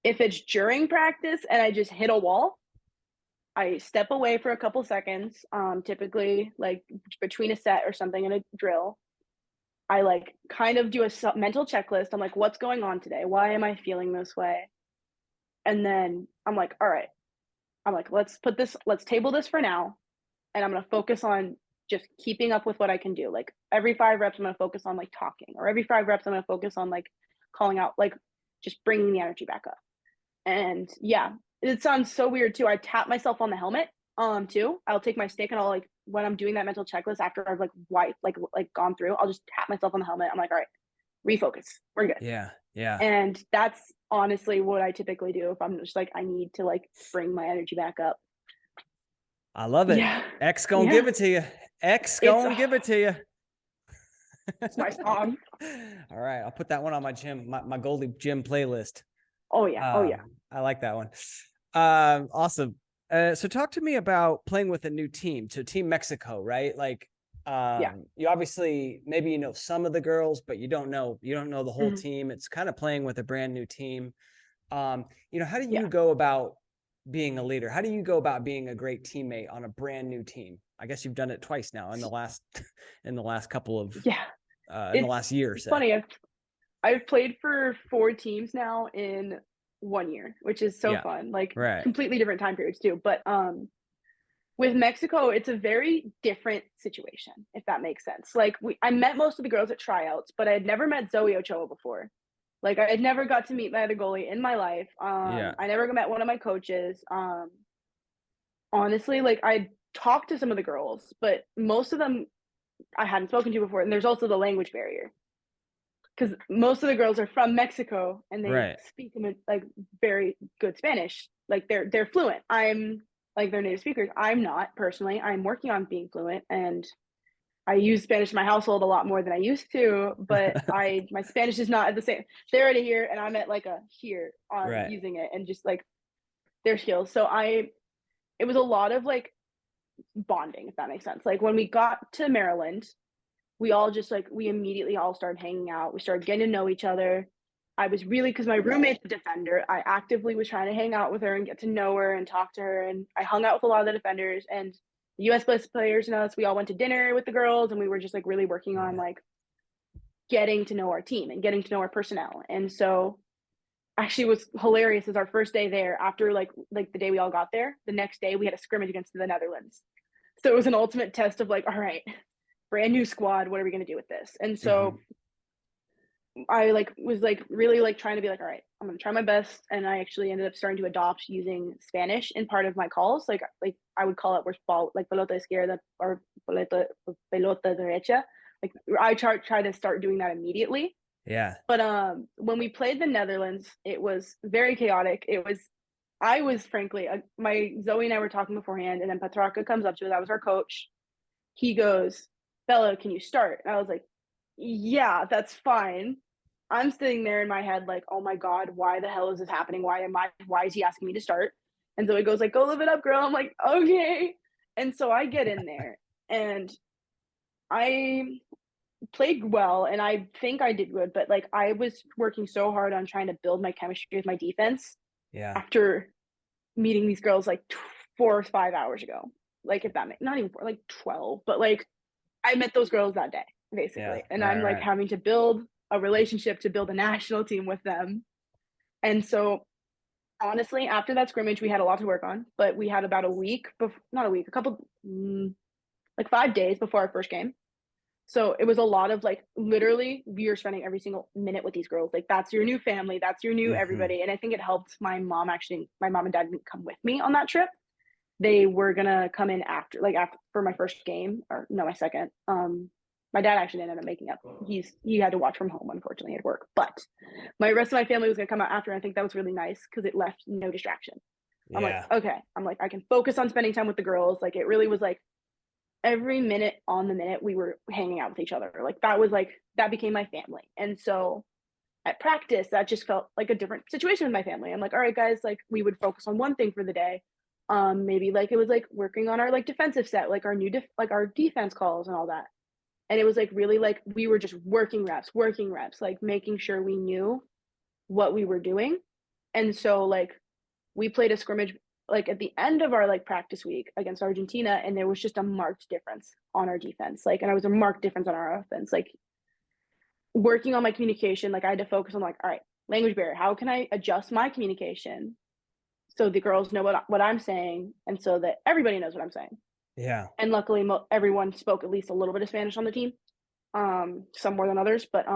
If it's during practice and I just hit a wall, I step away for a couple seconds, typically like between a set or something in a drill. I like kind of do a mental checklist. I'm like, what's going on today? Why am I feeling this way? And then I'm like, all right, I'm like, let's table this for now. And I'm going to focus on just keeping up with what I can do. Like every 5 reps, I'm going to focus on like talking, or every 5 reps, I'm going to focus on like calling out, like just bringing the energy back up. And yeah, it sounds so weird too. I tap myself on the helmet too. I'll take my stick and I'll like when I'm doing that mental checklist after I've like wiped like gone through, I'll just tap myself on the helmet. I'm like, all right, refocus. We're good. Yeah. Yeah. And that's honestly what I typically do if I'm just like I need to like bring my energy back up. I love it. Yeah. X gonna give Yeah. it to you. X It's gonna give it to you. it's my song. All right. I'll put that one on my my goalie gym playlist. Oh yeah. Oh yeah. I like that one. Awesome. So talk to me about playing with a new team. So Team Mexico, right? Like, Yeah. you obviously maybe you know some of the girls, but you don't know the whole Mhm. team. It's kind of playing with a brand new team. How do Yeah. you go about being a leader? How do you go about being a great teammate on a brand new team? I guess you've done it twice now in the last in the last couple of Yeah. in the It's last year, say. funny. I've played for 4 teams now in 1 year, which is so Yeah. fun, like, Right. completely different time periods too, but, with Mexico, it's a very different situation, if that makes sense. Like, I met most of the girls at tryouts, but I had never met Zoe Ochoa before. Like, I had never got to meet my other goalie in my life, Yeah. I never met one of my coaches, honestly, like, I talked to some of the girls, but most of them I hadn't spoken to before, and there's also the language barrier. Because most of the girls are from Mexico and they Right. speak like very good Spanish. Like they're fluent. I'm like they're native speakers. I'm not personally. I'm working on being fluent and I use Spanish in my household a lot more than I used to, but my Spanish is not at the same. They're at a here and I'm at like a here on Right. using it and just like their skills. So it was a lot of like bonding, if that makes sense. Like when we got to Maryland, we all just like we immediately all started hanging out. We started getting to know each other. I was really because my roommate's a defender. I actively was trying to hang out with her and get to know her and talk to her. And I hung out with a lot of the defenders and the U.S. players and us. We all went to dinner with the girls, and we were just like really working on Yeah. like getting to know our team and getting to know our personnel. And so, actually, was hilarious. Is our first day there. After like the day we all got there, the next day we had a scrimmage against the Netherlands. So it was an ultimate test of like, all right, brand new squad. What are we going to do with this? And so I was really trying to be like, all right, I'm going to try my best. And I actually ended up starting to adopt using Spanish in part of my calls. Like I would call it where ball, like pelota izquierda or pelota derecha. Like I try to start doing that immediately. Yeah. But when we played the Netherlands, it was very chaotic. I was frankly, my Zoe and I were talking beforehand, and then Petrarca comes up to us. That was our coach. He goes, Bella, can you start? And I was like, yeah, that's fine. I'm sitting there in my head like, oh my God, why the hell is this happening? Why is he asking me to start? And Zoe goes like, go live it up, girl. I'm like, okay. And so I get in there and I played well, and I think I did good, but like I was working so hard on trying to build my chemistry with my defense. Yeah. After meeting these girls like 4 or 5 hours ago, like if that makes not even 4, like 12, but like I met those girls that day basically, and I'm like having to build a relationship to build a national team with them. And so honestly, after that scrimmage, we had a lot to work on, but we had about a week, not a week, a couple, like 5 days before our first game. So it was a lot of like literally we were spending every single minute with these girls. Like that's your new family, that's your new everybody. And I think it helped my mom and dad didn't come with me on that trip. They were gonna come in after for my first game, or no, my second. My dad actually ended up making up. He had to watch from home, unfortunately, at work. But my rest of my family was gonna come out after. And I think that was really nice because it left no distraction. I'm like, okay, I can focus on spending time with the girls. Like it really was like every minute on the minute we were hanging out with each other. Like that became my family. And so at practice, that just felt like a different situation with my family. I'm like, all right, guys, like we would focus on one thing for the day. Maybe like it was like working on our like defensive set, like our new our defense calls and all that. And it was like really like we were just working reps, like making sure we knew what we were doing. And so like we played a scrimmage like at the end of our like practice week against Argentina, and there was just a marked difference on our defense. Like, and I was a marked difference on our offense. Like working on my communication, like I had to focus on like, all right, language barrier. How can I adjust my communication so the girls know what I'm saying, and so that everybody knows what I'm saying? Yeah. And luckily, everyone spoke at least a little bit of Spanish on the team, some more than others. But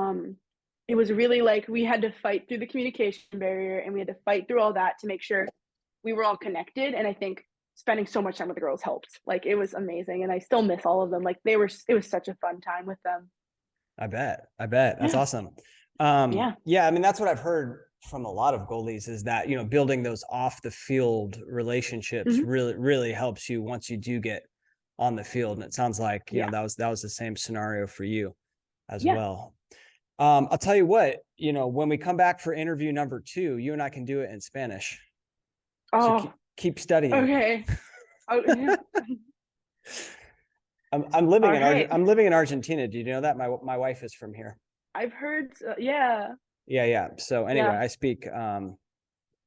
it was really like we had to fight through the communication barrier, and we had to fight through all that to make sure we were all connected. And I think spending so much time with the girls helped. Like it was amazing, and I still miss all of them. Like it was such a fun time with them. I bet that's awesome. Yeah, I mean that's what I've heard from a lot of goalies is that, you know, building those off the field relationships really helps you once you do get on the field. And it sounds like, you know, that was the same scenario for you as well. I'll tell you what, you know, when we come back for interview number 2, you and I can do it in Spanish. So keep studying. Okay. I'm living in Argentina. Do you know that my wife is from here? I've heard. Yeah. So anyway, I speak I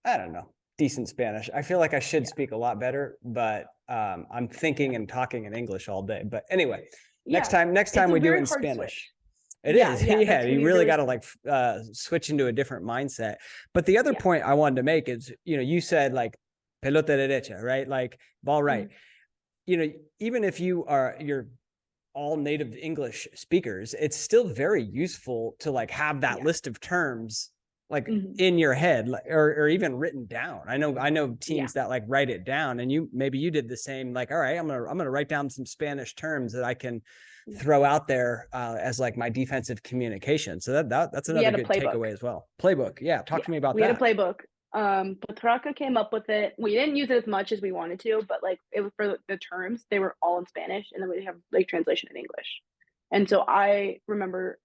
don't know, decent Spanish. I feel like I should speak a lot better, but I'm thinking and talking in English all day. But anyway, next time we do it in Spanish. Switch. It is. Yeah, you really got to like switch into a different mindset. But the other point I wanted to make is, you know, you said like pelota derecha, right? Like ball right. You know, even if you're all native English speakers, it's still very useful to like have that list of terms like in your head, or even written down. I know teams that like write it down, and maybe you did the same. Like, all right, I'm gonna write down some Spanish terms that I can throw out there as like my defensive communication. So that's another good takeaway as well. Playbook, talk to me about that. We had a playbook. Petrarca came up with it. We didn't use it as much as we wanted to, but like it was for the terms, they were all in Spanish, and then we have like translation in English. And so I remember,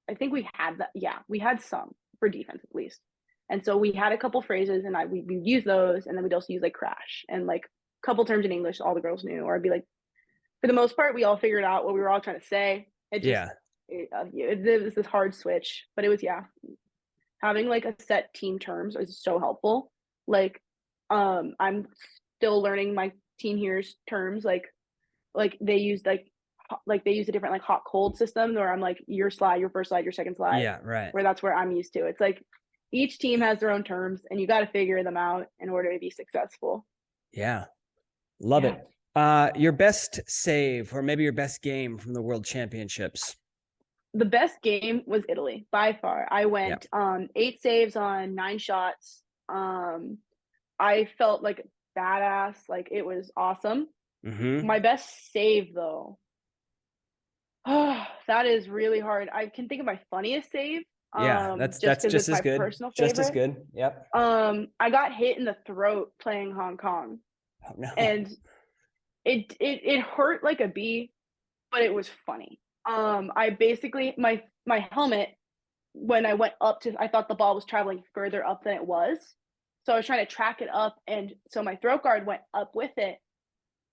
I think we had that. Yeah, we had some for defense at least. And so we had a couple phrases, and we'd use those, and then we'd also use like crash and like a couple terms in English all the girls knew, or I'd be like, for the most part, we all figured out what we were all trying to say. It just it was this hard switch, but it was having like a set team terms is so helpful. Like I'm still learning my team here's terms, like they use they use a different like hot cold system, where I'm like your slide, your first slide, your second slide. Yeah, right. Where that's where I'm used to. It's like each team has their own terms, and you got to figure them out in order to be successful. Yeah. Love it. Your best save or maybe your best game from the World Championships. The best game was Italy by far. I Yeah. went 8 saves on 9 shots. I felt like badass, like it was awesome. Mm-hmm. My best save though, oh, that is really hard. I can think of my funniest save, Yeah, just that's because just it's as my good. personal Just as favorite. good. Yep. I got hit in the throat playing Hong Kong, Oh, no. and it hurt like a bee, but it was funny. I basically my helmet when I went up to, I thought the ball was traveling further up than it was, so I was trying to track it up, and so my throat guard went up with it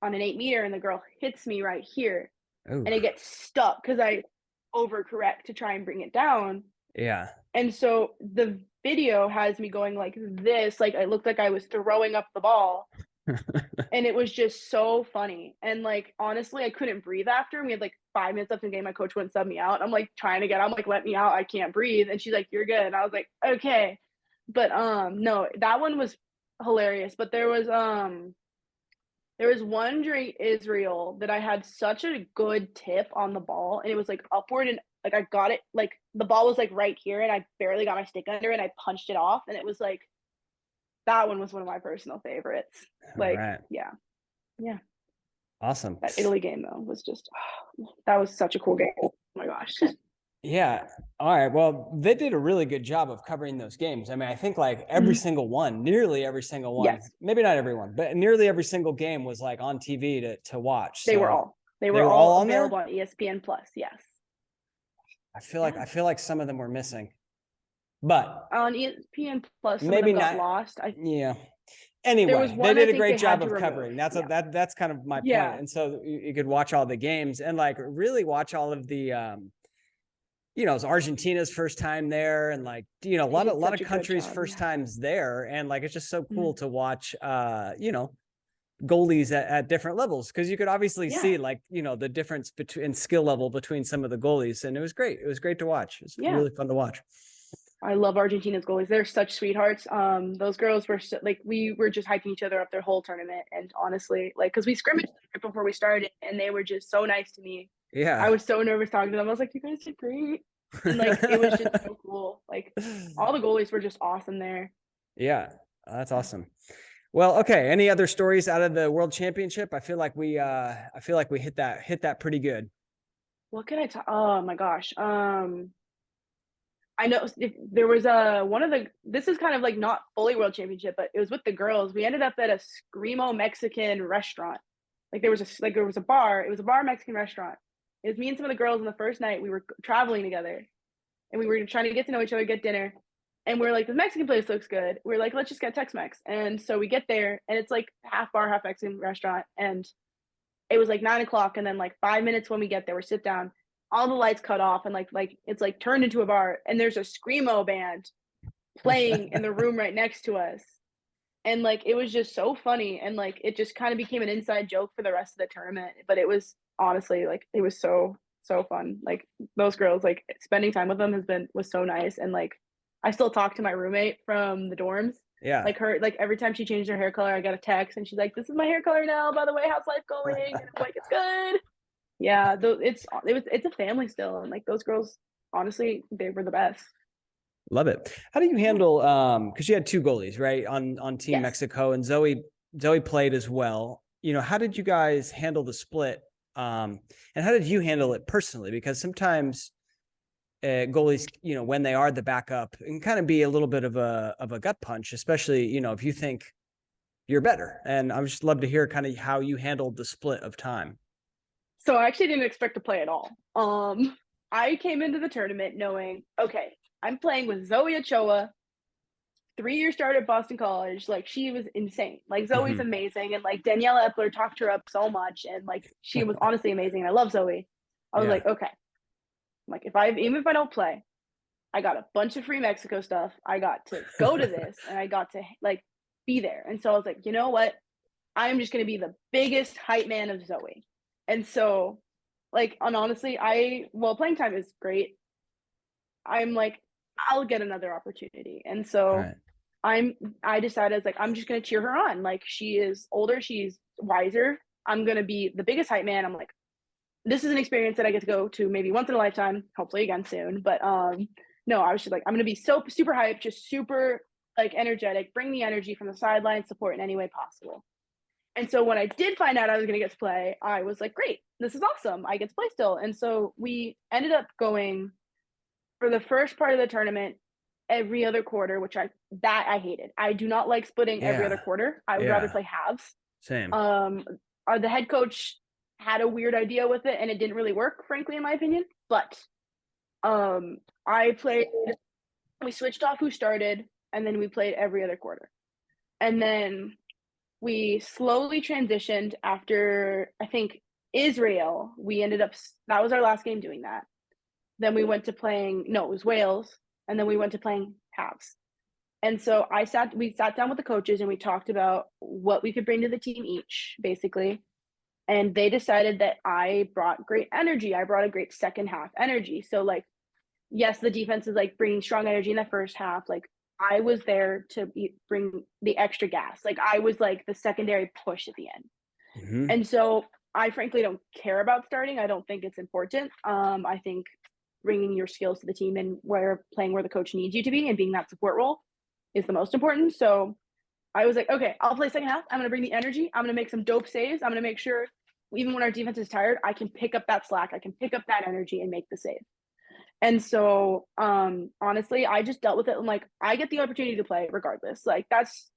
on an 8 meter, and the girl hits me right here, Oh, and it gets stuck because I overcorrect to try and bring it down. yeah. And so the video has me going like this, like I looked like I was throwing up the ball. And it was just so funny. And like honestly, I couldn't breathe after. We had like 5 minutes left in the game. My coach wouldn't sub me out. I'm like trying to get, I'm like, let me out. I can't breathe. And she's like, you're good. And I was like, okay. But no, that one was hilarious. But there was one during Israel that I had such a good tip on the ball, and it was like upward, and like I got it, like the ball was like right here, and I barely got my stick under, and I punched it off, and it was like that one was one of my personal favorites. All Like, right. yeah, yeah. Awesome. That Italy game though was just that was such a cool game. Oh my gosh. Yeah. All right. Well, they did a really good job of covering those games. I mean, I think like every single one, nearly every single one, Yes, maybe not every one, but nearly every single game was like on TV to watch. they were So all they they were were all all on there. available on ESPN Plus. Yes. I Yeah. feel like some of them were missing, but On ESPN Plus, some of maybe them got not. lost. Yeah. There was Anyway, they one I did a think great they had job to of remove. covering. Yeah. That's kind of my point. Yeah. And so you could watch all the games and like really watch all of the it's Argentina's first time there, and like a They lot did of such a good countries' job. first Yeah. times there, and like it's just so cool Mhm. to watch goalies at different levels, because you could obviously Yeah. see like the difference between skill level between some of the goalies, and it was great to watch. It's Yeah. really fun to watch. I love Argentina's goalies. They're such sweethearts. Those girls were so, like we were just hyping each other up their whole tournament, and honestly, like because we scrimmaged right before we started, and they were just so nice to me. I Yeah. was so nervous talking to them. I was like, "You guys did great," and like it was just so cool. Like all the goalies were just awesome there. Yeah, that's awesome. Well, okay. Any other stories out of the World Championship? I feel like we hit that pretty good. What can I talk? Oh my gosh. I know if there was a one of the this is kind of like not fully world championship, but it was with the girls. We ended up at a screamo Mexican restaurant. Like there was a bar. It was a bar Mexican restaurant. It was me and some of the girls on the first night. We were traveling together, and we were trying to get to know each other, get dinner. And we are like, the Mexican place looks good. We are like, let's just get Tex-Mex. And so we get there, and it's like half bar, half Mexican restaurant. And it was like 9 o'clock, and then like 5 minutes when we get there, we sit down, all the lights cut off, and like it's like turned into a bar, and there's a screamo band playing in the room right next to us, and like it was just so funny, and like it just kind of became an inside joke for the rest of the tournament. But it was honestly like it was so fun. Like those girls, like spending time with them was so nice, and like I still talk to my roommate from the dorms. Yeah. Like her, like every time she changed her hair color, I got a text, and she's like, "This is my hair color now. By the way, how's life going?" And I'm like, "It's good." Yeah, though it's a family still, and like those girls, honestly, they were the best. Love it. How do you Yeah. handle because you had two goalies, right? On Team Yes. Mexico, and Zoe played as well. How did you guys handle the split? And how did you handle it personally? Because sometimes goalies, when they are the backup, it can kind of be a little bit of a gut punch, especially, if you think you're better. And I would just love to hear kind of how you handled the split of time. So I actually didn't expect to play at all. I came into the tournament knowing, okay, I'm playing with Zoe Ochoa, 3 year starter at Boston College. Like she was insane. Like Zoe's Mm-hmm. amazing, and like Danielle Epler talked her up so much, and like she was honestly amazing. And I love Zoe. I was Yeah. like, okay, like even if I don't play, I got a bunch of free Mexico stuff. I got to go to this, and I got to like be there. And so I was like, you know what? I'm just gonna be the biggest hype man of Zoe. And so, like, and honestly, playing time is great. I'm like, I'll get another opportunity. And All so right. I decided I was like, I'm just gonna cheer her on. Like she is older, she's wiser. I'm going to be the biggest hype man. I'm like, this is an experience that I get to go to maybe once in a lifetime, hopefully again soon. But no, I was just like, I'm going to be so super hyped, just super like energetic, bring the energy from the sideline, support in any way possible. And so when I did find out I was going to get to play, I was like, great, this is awesome. I get to play still. And so we ended up going for the first part of the tournament every other quarter, which I hated. I do not like splitting every other quarter. I would rather play halves. Same. The head coach had a weird idea with it and it didn't really work, frankly, in my opinion. But we switched off who started, and then we played every other quarter. And then we slowly transitioned after, I think, Israel. That was our last game doing that. Then we went to it was Wales. And then we went to playing halves. And so we sat down with the coaches and we talked about what we could bring to the team each, basically. And they decided that I brought great energy. I brought a great second half energy. So like, yes, the defense is like bringing strong energy in the first half. Like I was there to bring the extra gas. Like I was like the secondary push at the end. Mm-hmm. And so I frankly don't care about starting. I don't think it's important. I think bringing your skills to the team and playing where the coach needs you to be and being that support role is the most important. So I was like, okay, I'll play second half. I'm going to bring the energy. I'm going to make some dope saves. I'm going to make sure even when our defense is tired, I can pick up that slack. I can pick up that energy and make the save. And so, honestly, I just dealt with it. I'm like, I get the opportunity to play regardless. Like that's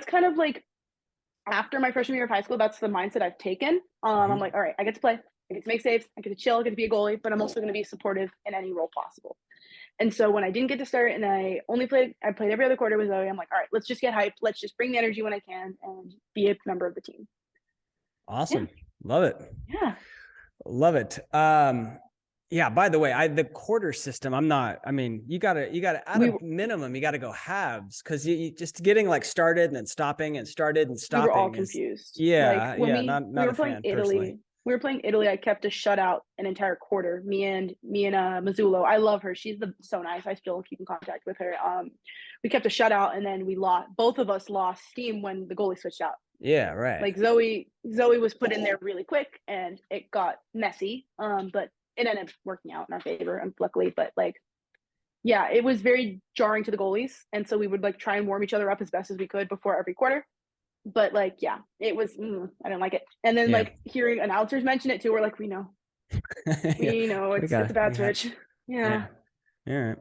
kind of like after my freshman year of high school, that's the mindset I've taken. I'm like, all right, I get to play. I get to make saves. I get to chill. I get to be a goalie, but I'm also going to be supportive in any role possible. And so when I didn't get to start and I played every other quarter with Zoe, I'm like, all right, let's just get hyped. Let's just bring the energy when I can and be a member of the team. Awesome. Yeah. Love it. Yeah. Love it. Yeah, by the way, the quarter system, you gotta at a minimum, you gotta go halves because you just getting like started and then stopping and started and stopping. We were all confused. Yeah. Like when not we were a playing fan, Italy. Personally. We were playing Italy. I kept a shutout an entire quarter. Me and Mazzullo. I love her. She's so nice. I still keep in contact with her. We kept a shutout and then we lost. Both of us lost steam when the goalie switched out. Yeah, right. Like Zoe was put in there really quick and it got messy. But it ended up working out in our favor, luckily. But like, yeah, it was very jarring to the goalies, and so we would like try and warm each other up as best as we could before every quarter. But like, yeah, it was. I didn't like it. And then like hearing announcers mention it too, we're like, we know, we know it's a bad switch. Yeah. Yeah.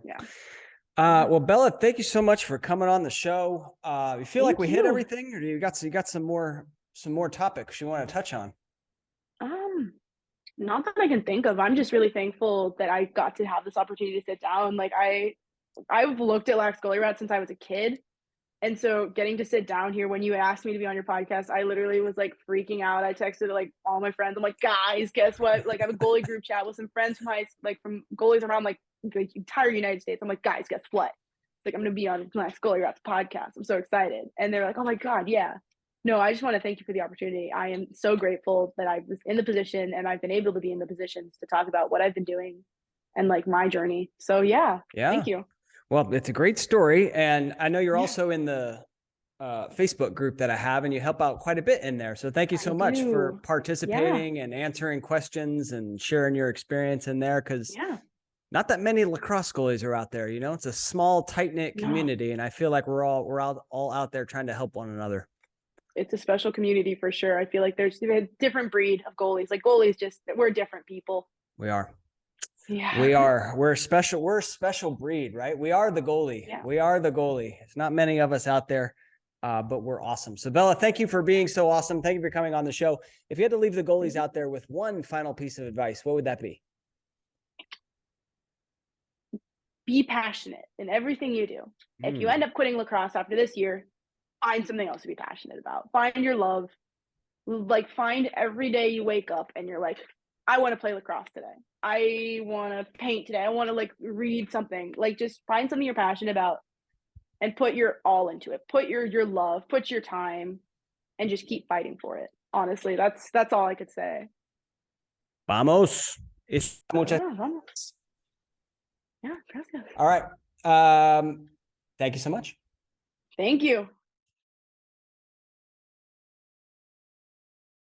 Well, Bella, thank you so much for coming on the show. You feel like we hit everything, or you got some more topics you want to touch on? Not that I can think of. I'm just really thankful that I got to have this opportunity to sit down. Like I've looked at Lax Goalie Rat since I was a kid. And so getting to sit down here when you asked me to be on your podcast, I literally was like freaking out. I texted like all my friends. I'm like, guys, guess what? Like I have a goalie group chat with some friends from goalies around like the entire United States. I'm like, guys, guess what? Like I'm going to be on Lax Goalie Rat's podcast. I'm so excited. And they're like, oh my God, yeah. No, I just want to thank you for the opportunity. I am so grateful that I was in the position and I've been able to be in the positions to talk about what I've been doing and like my journey. So yeah. Thank you. Well, it's a great story. And I know you're also in the Facebook group that I have, and you help out quite a bit in there. So thank you so much for participating and answering questions and sharing your experience in there. Cause not that many lacrosse goalies are out there, it's a small, tight-knit community. And I feel like we're all out there trying to help one another. It's a special community for sure. I feel like there's a different breed of goalies. Like goalies, we're different people. We are. Yeah. We are. We're a special breed, right? We are the goalie. Yeah. We are the goalie. It's not many of us out there, but we're awesome. So Bella, thank you for being so awesome. Thank you for coming on the show. If you had to leave the goalies out there with one final piece of advice, what would that be? Be passionate in everything you do. If you end up quitting lacrosse after this year, find something else to be passionate about. Find your love. Like find every day you wake up and you're like, I want to play lacrosse today. I want to paint today. I want to like read something. Like just find something you're passionate about and put your all into it. Put your love, put your time, and just keep fighting for it. Honestly, that's all I could say. Vamos. Vamos. Yeah, gracias. All right. Thank you so much. Thank you.